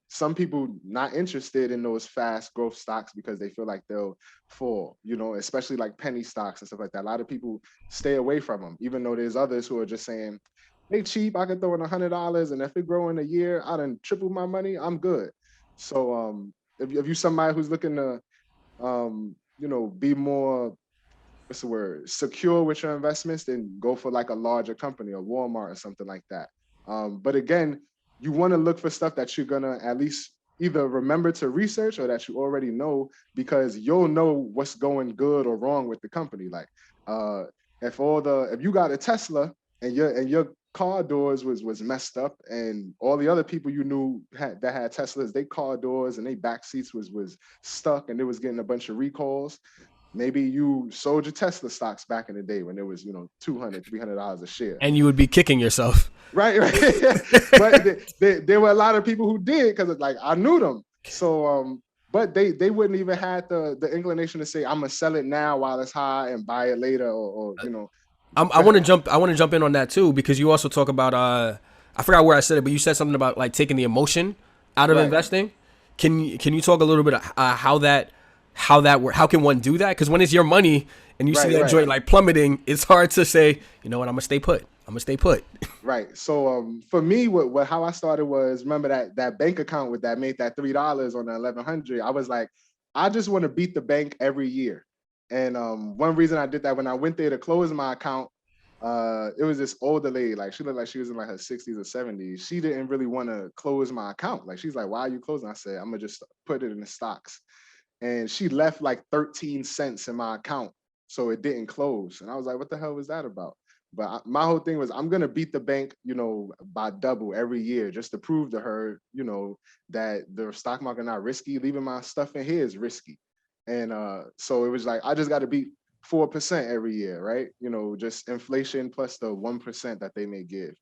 Some people not interested in those fast growth stocks because they feel like they'll fall, especially like penny stocks and stuff like that. A lot of people stay away from them, even though there's others who are just saying, they cheap, I can throw in $100, and if it grow in a year, I done triple my money, I'm good. So if you're somebody who's looking to, be more, secure with your investments, then go for like a larger company, a Walmart or something like that. But again, you want to look for stuff that you're gonna at least either remember to research or that you already know, because you'll know what's going good or wrong with the company. Like if you got a Tesla and your car doors was messed up, and all the other people you knew that had Teslas, they car doors and they back seats was stuck and it was getting a bunch of recalls. Maybe you sold your Tesla stocks back in the day when it was, $200, $300 a share. And you would be kicking yourself. Right. But there were a lot of people who did, because like I knew them. So, but they wouldn't even have the inclination to say, I'm gonna sell it now while it's high and buy it later, or. I want to jump in on that too, because you also talk about I forgot where I said it, but you said something about like taking the emotion out of investing. Can you talk a little bit of how can one do that? Because when it's your money and you see that joint like plummeting, it's hard to say, you know what, I'm gonna stay put. Right. So for me, how I started was, remember that bank account that made that $3 on the 1100. I was like, I just want to beat the bank every year. And one reason I did that, when I went there to close my account, it was this older lady. Like she looked like she was in like her 60s or 70s. She didn't really want to close my account. Like she's like, why are you closing? I said, I'm gonna just put it in the stocks. And she left like 13 cents in my account, so it didn't close. And I was like, what the hell was that about? But my whole thing was, I'm going to beat the bank, by double every year, just to prove to her, that the stock market not risky. Leaving my stuff in here is risky. And so it was like, I just got to beat 4% every year, right? Just inflation plus the 1% that they may give.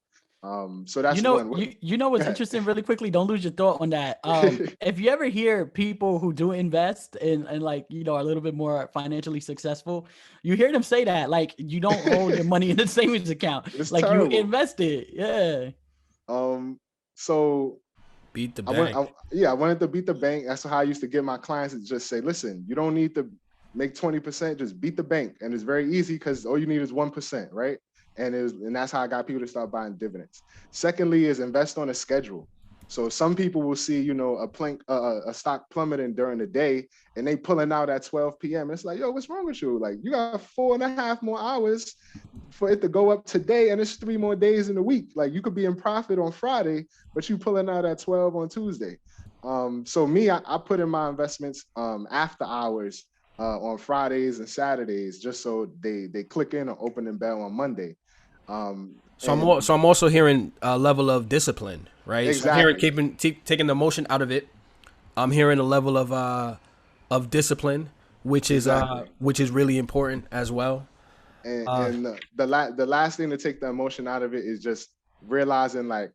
So that's one. What's interesting, really quickly, don't lose your thought on that. If you ever hear people who do invest and like, are a little bit more financially successful, you hear them say that, like, you don't hold your money in the savings account. It's like terrible. You invest it. Yeah. So beat the bank. I wanted to beat the bank. That's how I used to get my clients, to just say, listen, you don't need to make 20%, just beat the bank. And it's very easy because all you need is 1%, right? And that's how I got people to start buying dividends. Secondly is invest on a schedule. So some people will see, a stock plummeting during the day and they pulling out at 12 p.m. It's like, yo, what's wrong with you? Like, you got 4.5 more hours for it to go up today, and it's 3 more days in the week. Like, you could be in profit on Friday, but you pulling out at 12 on Tuesday. So me, I put in my investments after hours, on Fridays and Saturdays, just so they click in or open the bell on Monday. So I'm also hearing a level of discipline, right? So I'm hearing Exactly. taking the emotion out of it. I'm hearing a level of discipline, Exactly. which is really important as well. Uh, And the last thing to take the emotion out of it is just realizing like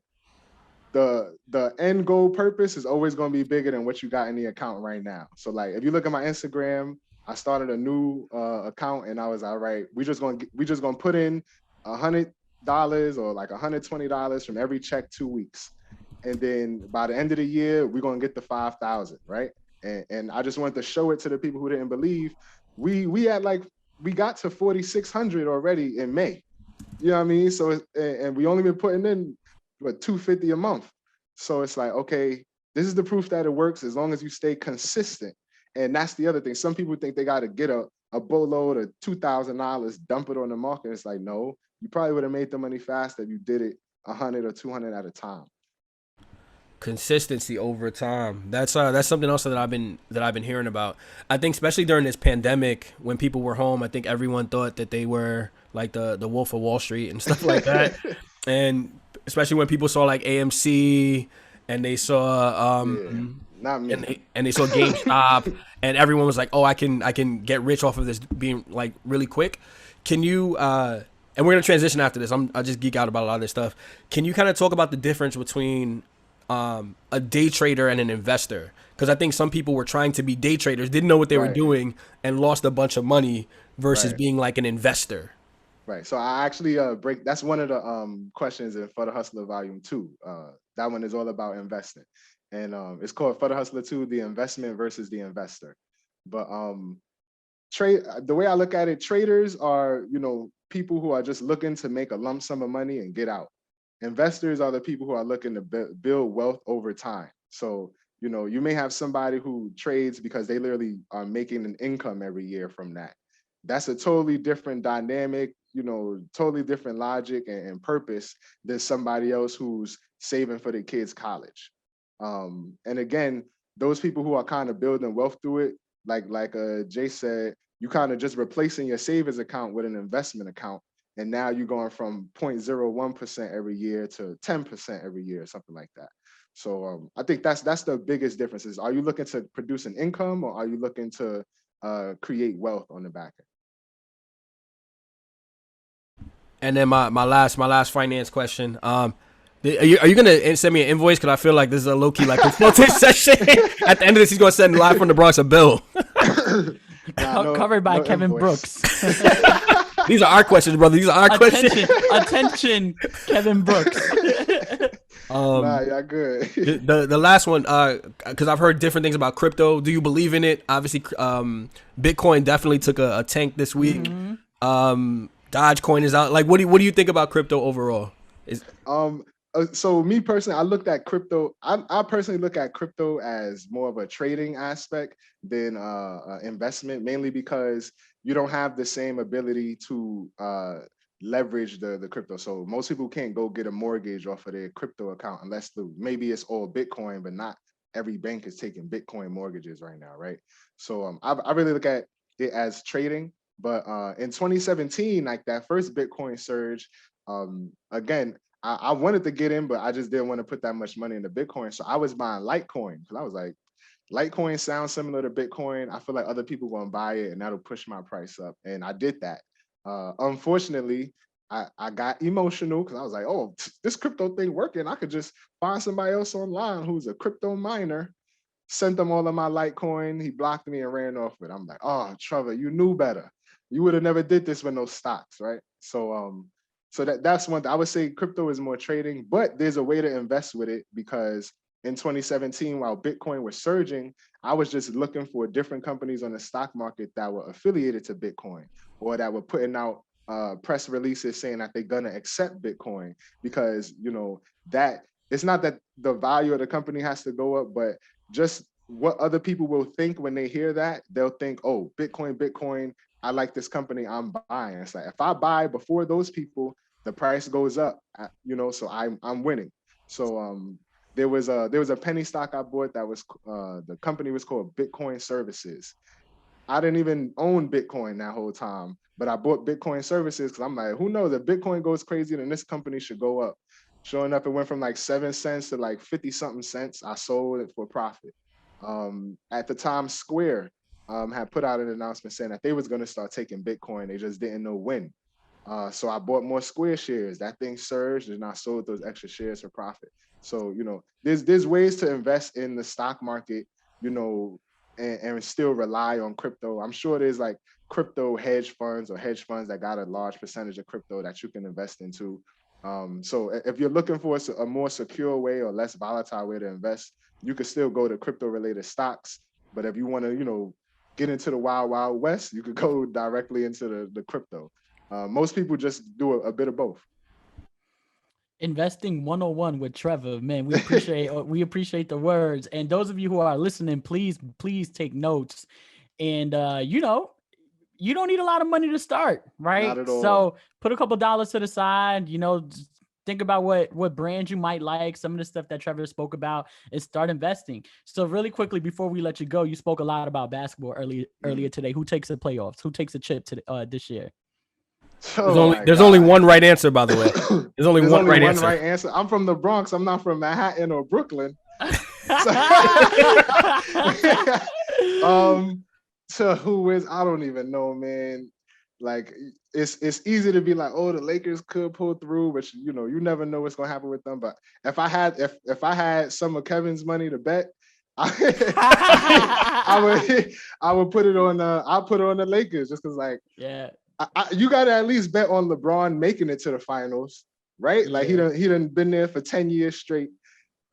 the end goal purpose is always going to be bigger than what you got in the account right now. So like if you look at my Instagram, I started a new account and I was all right. We just gonna put in $100 or like $120 from every check 2 weeks, and then by the end of the year we're gonna get the 5,000, right? And I just wanted to show it to the people who didn't believe. We had like we got to 4,600 already in May. You know what I mean? So and we only been putting in what 250 a month. So it's like, okay, this is the proof that it works as long as you stay consistent. And that's the other thing. Some people think they got to get a boatload of $2,000, dump it on the market. It's like, no, you probably would have made the money faster if you did it 100 or 200 at a time. Consistency over time. That's something else that I've been hearing about. I think especially during this pandemic when people were home, I think everyone thought that they were like the Wolf of Wall Street and stuff like that. And especially when people saw like AMC and they saw Yeah, not and me. they saw GameStop and everyone was like, "Oh, I can get rich off of this being like really quick." Can you and we're gonna transition after this. I just geek out about a lot of this stuff. Can you kind of talk about the difference between a day trader and an investor? Because I think some people were trying to be day traders, didn't know what they were Right, doing, and lost a bunch of money versus right. being like an investor. Right. So I actually break that's one of the questions in For the Hustler Volume 2. That one is all about investing. And it's called For the Hustler 2, the investment versus the investor. But trade the way I look at it, traders are, people who are just looking to make a lump sum of money and get out. Investors are the people who are looking to build wealth over time. So, you may have somebody who trades because they literally are making an income every year from that. That's a totally different dynamic, totally different logic and purpose than somebody else who's saving for their kids' college. And again, those people who are kind of building wealth through it, like Jay said, you kind of just replacing your savings account with an investment account, and now you're going from 0.01% every year to 10% every year, something like that. So I think that's the biggest difference. Is are you looking to produce an income or are you looking to create wealth on the back end? And then my last finance question. Are you gonna send me an invoice? Because I feel like this is a low key like consulting session. At the end of this, he's gonna send live from the Bronx a bill. Nah, Covered by no Kevin invoice. Brooks. These are our questions, brother. These are our questions. Attention, Kevin Brooks. Nah, Um, y'all good. the last one, because I've heard different things about crypto. Do you believe in it? Obviously, Bitcoin definitely took a tank this week. Mhm. Dogecoin is out. Like, what do you think about crypto overall? Is Um, so me personally, I looked at crypto. I personally look at crypto as more of a trading aspect than investment, mainly because you don't have the same ability to leverage the crypto. So most people can't go get a mortgage off of their crypto account unless maybe it's all Bitcoin, but not every bank is taking Bitcoin mortgages right now, right? So I really look at it as trading. But in 2017, like that first Bitcoin surge, again, I wanted to get in, but I just didn't want to put that much money into Bitcoin. So I was buying Litecoin because I was like, Litecoin sounds similar to Bitcoin. I feel like other people going to buy it and that'll push my price up. And I did that. Unfortunately, I got emotional because I was like, oh, this crypto thing working. I could just find somebody else online who's a crypto miner, sent them all of my Litecoin. He blocked me and ran off with it. I'm like, oh, Trevor, you knew better. You would have never did this with no stocks, right? So that's one thing. I would say crypto is more trading, but there's a way to invest with it because in 2017, while Bitcoin was surging, I was just looking for different companies on the stock market that were affiliated to Bitcoin or that were putting out press releases saying that they're gonna accept Bitcoin because that it's not that the value of the company has to go up, but just what other people will think when they hear that, they'll think, oh, Bitcoin, Bitcoin, I like this company, I'm buying. It's like if I buy before those people, the price goes up, so I'm winning. So there was a penny stock I bought that was the company was called Bitcoin Services. I didn't even own Bitcoin that whole time, but I bought Bitcoin services because I'm like, who knows? If Bitcoin goes crazy, then this company should go up. Sure enough, it went from like 7 cents to like 50 something cents. I sold it for profit. At the time, Square had put out an announcement saying that they was going to start taking Bitcoin. They just didn't know when. So I bought more Square shares. That thing surged, and I sold those extra shares for profit. So, you know, there's ways to invest in the stock market, you know, and still rely on crypto. I'm sure there's like crypto hedge funds or hedge funds that got a large percentage of crypto that you can invest into. So if you're looking for a more secure way or less volatile way to invest, you could still go to crypto related stocks. But if you want to, you know, get into the wild, wild west, you could go directly into the crypto. Most people just do a bit of both. Investing 101 with Trevor, man, we appreciate the words. And those of you who are listening, please take notes. And you know, you don't need a lot of money to start, right? Not at all. So put a couple dollars to the side, you know, think about what brands you might like, some of the stuff that Trevor spoke about, and start investing. So really quickly, before we let you go, you spoke a lot about basketball earlier today. Who takes the playoffs? Who takes a chip to this year? There's only one right answer, by the way. There's only one right answer. I'm from the Bronx. I'm not from Manhattan or Brooklyn. So who is? I don't even know, man. Like it's easy to be like, oh, the Lakers could pull through, but you know, you never know what's gonna happen with them. But if I had some of Kevin's money to bet, I would put it on. I'll put it on the Lakers just because, like, yeah. You got to at least bet on LeBron making it to the finals, right? Like he done been there for 10 years straight.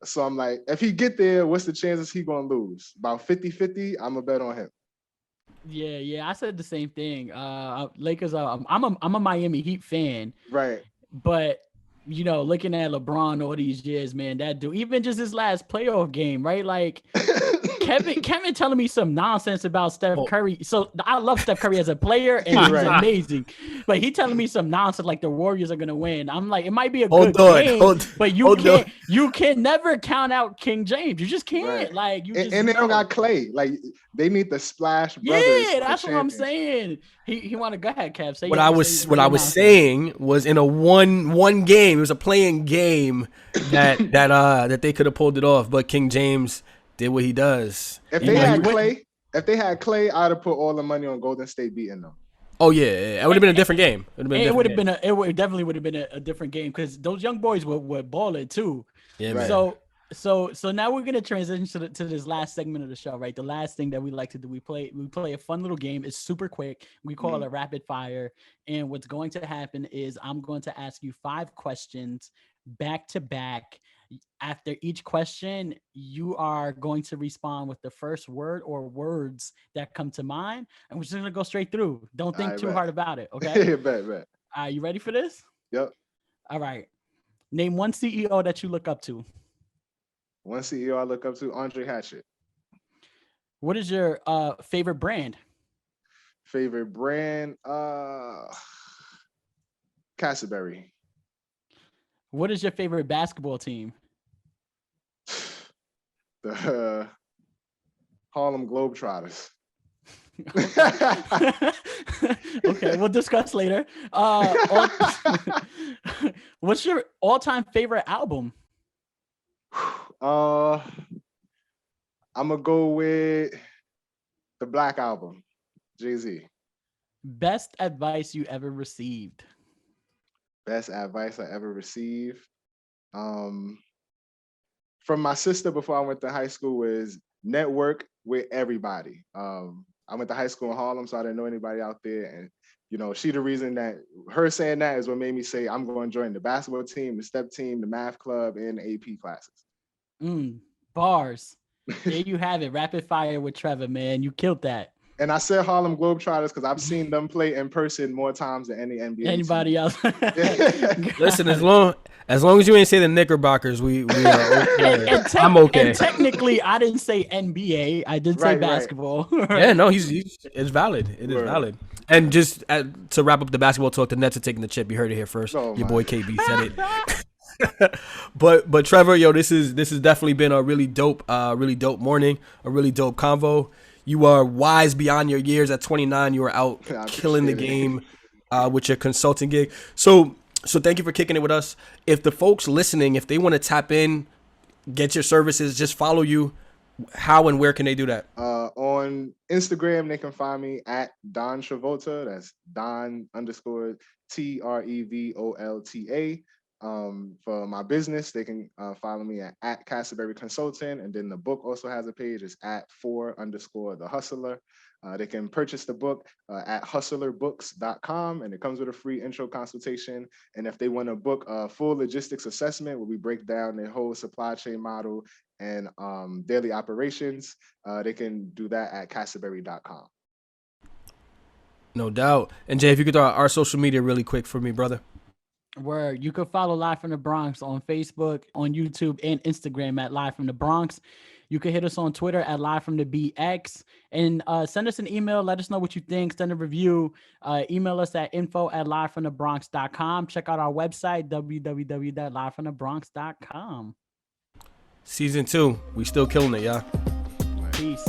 So I'm like, if he get there, what's the chances he gonna lose? About 50-50, I'm gonna bet on him. Yeah, I said the same thing. Lakers, I'm a Miami Heat fan. Right. But you know, looking at LeBron all these years, man, that dude, even just his last playoff game, right? Like Kevin telling me some nonsense about Steph Curry. So I love Steph Curry as a player, and he's amazing. But he telling me some nonsense like the Warriors are gonna win. I'm like, it might be a good game, but you can never count out King James. You just can't. Right. Like you and they don't got Clay. Like they need the Splash Brothers. Yeah, that's what I'm saying. He want to go ahead, Kev. Say what I was saying was in a one game. It was a playing game that they could have pulled it off, but King James did what he does. If they had Clay, I'd have put all the money on Golden State beating them. Oh yeah, it would have been a different game. It definitely would have been a different game because those young boys were balling too. Yeah, man. So now we're gonna transition to this last segment of the show, right? The last thing that we like to do, we play a fun little game. It's super quick. We call it rapid fire. And what's going to happen is I'm going to ask you 5 questions back to back. After each question, you are going to respond with the first word or words that come to mind, and we're just gonna go straight through. Don't think too hard about it, okay? Bet. Are you ready for this? Yep. All right. Name one CEO that you look up to. One CEO I look up to, Andre Hatchett. What is your favorite brand? Favorite brand, Cassaberry. What is your favorite basketball team? The Harlem Globetrotters. Okay, we'll discuss later. What's your all-time favorite album? I'm gonna go with the Black Album, Jay-Z. Best advice you ever received? Best advice I ever received from my sister before I went to high school was network with everybody. I went to high school in Harlem, so I didn't know anybody out there. And, you know, she the reason that her saying that is what made me say I'm going to join the basketball team, the step team, the math club, and the AP classes. Bars. There you have it. Rapid fire with Trevor, man. You killed that. And I said Harlem Globetrotters because I've seen them play in person more times than any NBA anybody team. else. Listen, as long as you ain't say the Knickerbockers, we are okay. I'm okay. And technically, I didn't say NBA. I did say basketball. Yeah, no, it's valid. It is valid. And just to wrap up the basketball talk, the Nets are taking the chip. You heard it here first. Your boy KB said it. but Trevor, yo, this has definitely been a really dope morning, a really dope convo. You are wise beyond your years. At 29, you are out I killing the appreciate it. game with your consulting gig. So thank you for kicking it with us. If the folks listening, if they want to tap in, get your services, just follow you, how and where can they do that? On Instagram, they can find me at Don Travolta. That's Don _ TREVOLTA. For my business, they can follow me at Cassaberry Consulting. And then the book also has a page. It's at @4_ The Hustler. They can purchase the book at hustlerbooks.com, and it comes with a free intro consultation. And if they want to book a full logistics assessment where we break down their whole supply chain model and daily operations, they can do that at cassaberry.com. No doubt. And Jay, if you could throw out our social media really quick for me, brother. Where you can follow Live from the Bronx on Facebook, on YouTube, and Instagram at Live from the Bronx. You can hit us on Twitter at Live from the BX, and send us an email. Let us know what you think. Send a review. Email us at info@livefromthebronx.com. Check out our website, www.livefromthebronx.com. Season 2, we still killing it, y'all. Peace.